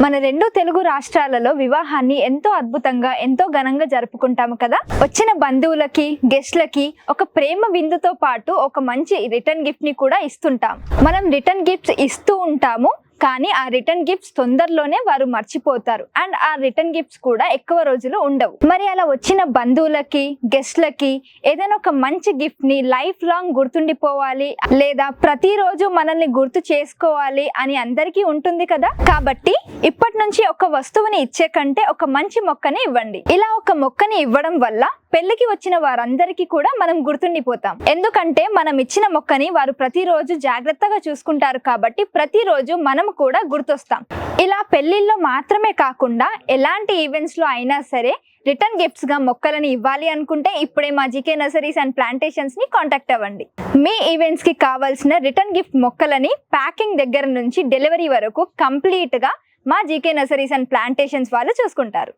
మన రెండు తెలుగు రాష్ట్రాలలో వివాహాన్ని ఎంతో అద్భుతంగా ఎంతో ఘనంగా జరుపుకుంటాము కదా. వచ్చిన బంధువులకి గెస్ట్లకి ఒక ప్రేమ విందుతో పాటు ఒక మంచి రిటర్న్ గిఫ్ట్ ని కూడా ఇస్తుంటాం. మనం రిటర్న్ గిఫ్ట్స్ ఇస్తూ ఉంటాము, కానీ ఆ రిటర్న్ గిఫ్ట్స్ తొందరలోనే వారు మర్చిపోతారు అండ్ ఆ రిటర్న్ గిఫ్ట్స్ కూడా ఎక్కువ రోజులు ఉండవు. మరి అలా వచ్చిన బంధువులకి గెస్ట్లకి ఏదైనా ఒక మంచి గిఫ్ట్ ని లైఫ్ లాంగ్ గుర్తుండిపోవాలి లేదా ప్రతిరోజు మనల్ని గుర్తు చేసుకోవాలి అని అందరికీ ఉంటుంది కదా. కాబట్టి ఇప్పటి నుంచి ఒక వస్తువుని ఇచ్చే కంటే ఒక మంచి మొక్కని ఇవ్వండి. ఇలా ఒక మొక్కని ఇవ్వడం వల్ల పెళ్లికి వచ్చిన వారందరికీ కూడా మనం గుర్తుండిపోతాం. ఎందుకంటే మనం ఇచ్చిన మొక్కని వారు ప్రతిరోజు జాగ్రత్తగా చూసుకుంటారు కాబట్టి ప్రతిరోజు మనం కూడా గుర్తొస్తాం. ఇలా పెళ్లిల్లో మాత్రమే కాకుండా ఎలాంటి ఈవెంట్స్ లో అయినా సరే రిటర్న్ గిఫ్ట్స్ గా మొక్కలని ఇవ్వాలి అనుకుంటే ఇప్పుడే మా జీకే నర్సరీస్ అండ్ ప్లాంటేషన్స్ ని కాంటాక్ట్ అవ్వండి. మీ ఈవెంట్స్ కి కావాల్సిన రిటర్న్ గిఫ్ట్ మొక్కలని ప్యాకింగ్ దగ్గర నుంచి డెలివరీ వరకు కంప్లీట్ గా మా జీకే నర్సరీస్ అండ్ ప్లాంటేషన్స్ వాళ్ళు చూసుకుంటారు.